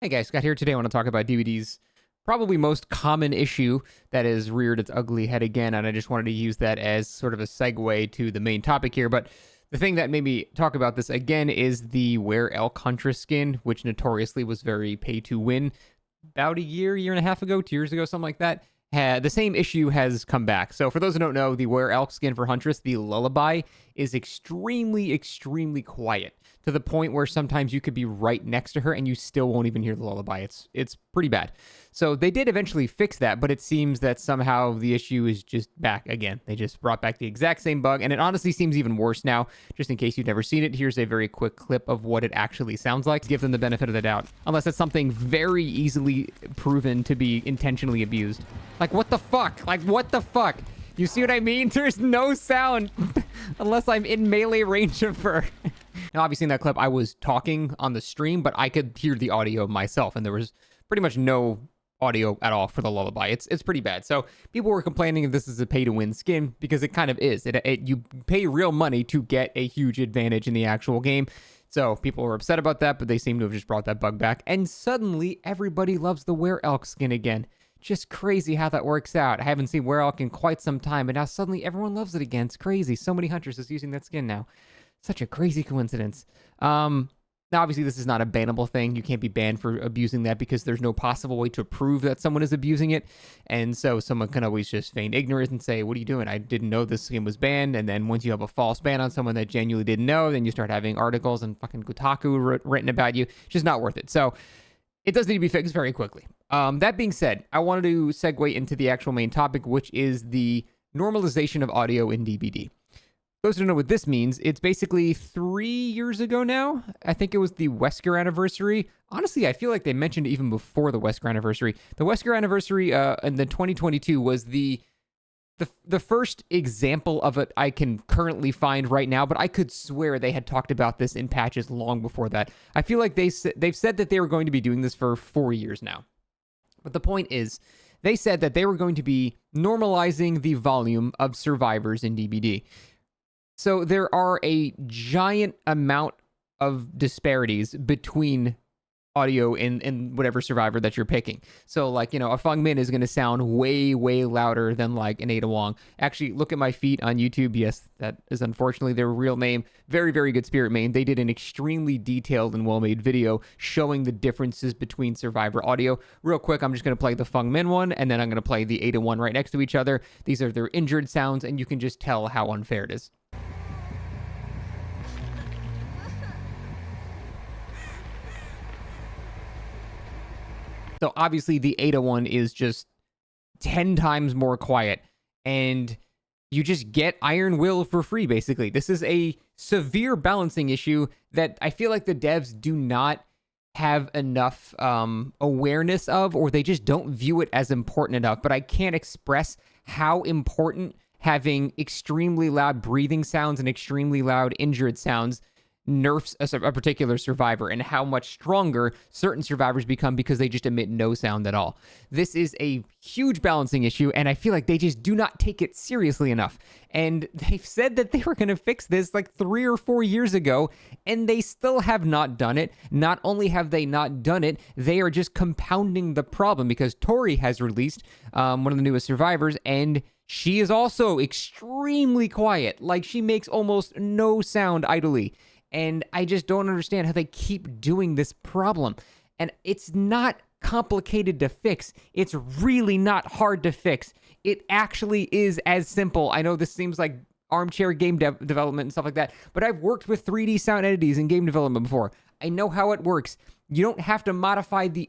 Hey guys, Scott here. Today I want to talk about DVD's probably most common issue that has reared its ugly head again, and I just wanted to use that as sort of a segue to the main topic here. But the thing that made me talk about this again is the Were Elk Huntress skin, which notoriously was very pay to win about a year and a half ago, 2 years ago, something like that. The same issue has come back. So for those who don't know, the Were Elk skin for Huntress, the Lullaby, is extremely quiet to the point where sometimes you could be right next to her and you still won't even hear the lullaby. It's pretty bad. So they did eventually fix that, but it seems that somehow the issue is just back again. They just brought back the exact same bug, and it honestly seems even worse now. Just in case you've never seen it, here's a very quick clip of what it actually sounds like to give them the benefit of the doubt, unless it's something very easily proven to be intentionally abused. Like, what the fuck? Like, what the fuck? You see what I mean? There's no sound unless I'm in melee range of her. Now, obviously, in that clip, I was talking on the stream, but I could hear the audio myself, and there was pretty much no audio at all for the lullaby. It's pretty bad. So people were complaining if this is a pay-to-win skin, because it kind of is. You pay real money to get a huge advantage in the actual game. So people were upset about that, but they seem to have just brought that bug back. And suddenly, everybody loves the Were Elk skin again. Just crazy how that works out. I haven't seen Were Elk in quite some time, but now suddenly everyone loves it again. It's crazy. So many hunters is using that skin now. Such a crazy coincidence. Now, obviously, this is not a bannable thing. You can't be banned for abusing that because there's no possible way to prove that someone is abusing it. And so someone can always just feign ignorance and say, what are you doing? I didn't know this skin was banned. And then once you have a false ban on someone that genuinely didn't know, then you start having articles and fucking Kotaku written about you. It's just not worth it. So it does need to be fixed very quickly. That being said, I wanted to segue into the actual main topic, which is the normalization of audio in DBD. Those who don't know what this means, it's basically 3 years ago now. I think it was the Wesker anniversary. Honestly, I feel like they mentioned it even before the Wesker anniversary. The Wesker anniversary in the 2022 was the first example of it I can currently find right now, but I could swear they had talked about this in patches long before that. I feel like they've said that they were going to be doing this for 4 years now. But the point is, they said that they were going to be normalizing the volume of survivors in DBD. So there are a giant amount of disparities between audio in whatever survivor that you're picking. So, like, a Feng Min is going to sound way louder than, like, an Ada Wong. Actually, look at my feet on YouTube. Yes, that is unfortunately their real name. Very good Spirit Main. They did an extremely detailed and well-made video showing the differences between survivor audio. Real quick, I'm just going to play the Feng Min one, and then I'm going to play the Ada one right next to each other. These are their injured sounds, and you can just tell how unfair it is. So obviously the Ada one is just 10 times more quiet, and you just get Iron Will for free, basically. This is a severe balancing issue that I feel like the devs do not have enough awareness of, or they just don't view it as important enough. But I can't express how important having extremely loud breathing sounds and extremely loud injured sounds nerfs a particular survivor, and how much stronger certain survivors become because they just emit no sound at all. This is a huge balancing issue, and I feel like they just do not take it seriously enough. And they've said that they were going to fix this like 3 or 4 years ago, and they still have not done it. Not only have they not done it, they are just compounding the problem, because Tori has released one of the newest survivors, and she is also extremely quiet. Like, she makes almost no sound idly. And I just don't understand how they keep doing this problem. And it's not complicated to fix. It's really not hard to fix. It actually is as simple. I know this seems like armchair game development and stuff like that, but I've worked with 3D sound entities in game development before. I know how it works. You don't have to modify the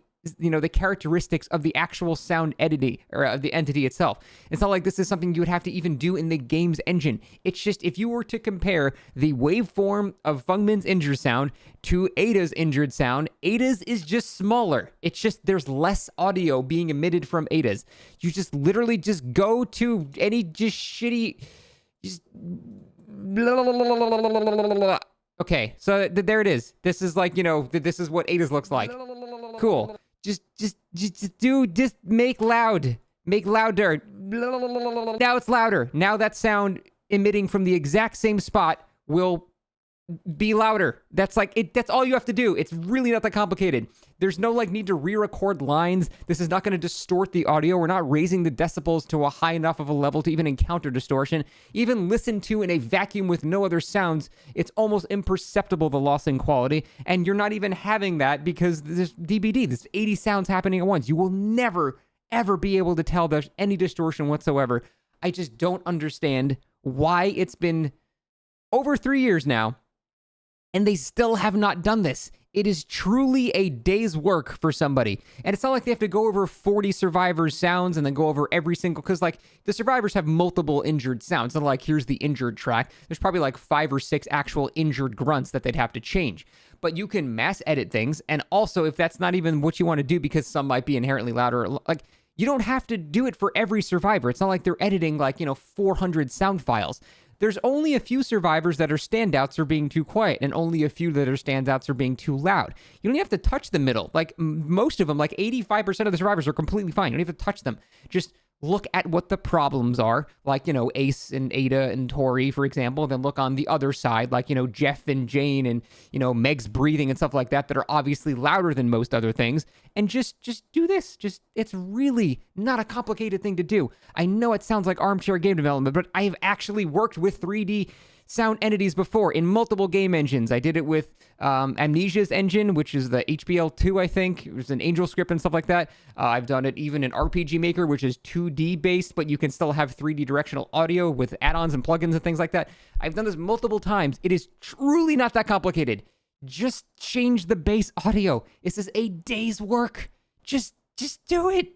characteristics of the actual sound entity, or the entity itself. It's not like this is something you would have to even do in the game's engine. It's just, if you were to compare the waveform of Feng Min's injured sound to Ada's injured sound, Ada's is just smaller. It's just, there's less audio being emitted from Ada's. You just literally just go to any just shitty, just okay, so there it is. This is like, this is what Ada's looks like. Cool. Just make louder. Now it's louder. Now that sound emitting from the exact same spot will be louder. That's like it. That's all you have to do. It's really not that complicated. There's no like need to re-record lines. This is not going to distort the audio. We're not raising the decibels to a high enough of a level to even encounter distortion. Even listen to in a vacuum with no other sounds, it's almost imperceptible, the loss in quality. And you're not even having that because this DBD, this 80 sounds happening at once. You will never, ever be able to tell there's any distortion whatsoever. I just don't understand why it's been over 3 years now and they still have not done this. It is truly a day's work for somebody. And it's not like they have to go over 40 survivors' sounds and then go over every single, because like the survivors have multiple injured sounds. And like, here's the injured track. There's probably like 5 or 6 actual injured grunts that they'd have to change. But you can mass edit things. And also, if that's not even what you want to do because some might be inherently louder, like you don't have to do it for every survivor. It's not like they're editing like, 400 sound files. There's only a few survivors that are standouts or being too quiet, and only a few that are standouts or being too loud. You don't have to touch the middle. Like most of them, like 85% of the survivors are completely fine. You don't have to touch them. Just look at what the problems are, like, Ace and Ada and Tori, for example, then look on the other side, like, Jeff and Jane and, Meg's breathing and stuff like that are obviously louder than most other things, and just do this. It's really not a complicated thing to do. I know it sounds like armchair game development, but I have actually worked with 3D sound entities before in multiple game engines. I did it with Amnesia's engine, which is the HBL2, I think. It was an Angel script and stuff like that. I've done it even in RPG Maker, which is 2D based, but you can still have 3D directional audio with add-ons and plugins and things like that. I've done this multiple times. It is truly not that complicated. Just change the base audio. This is a day's work. Just do it.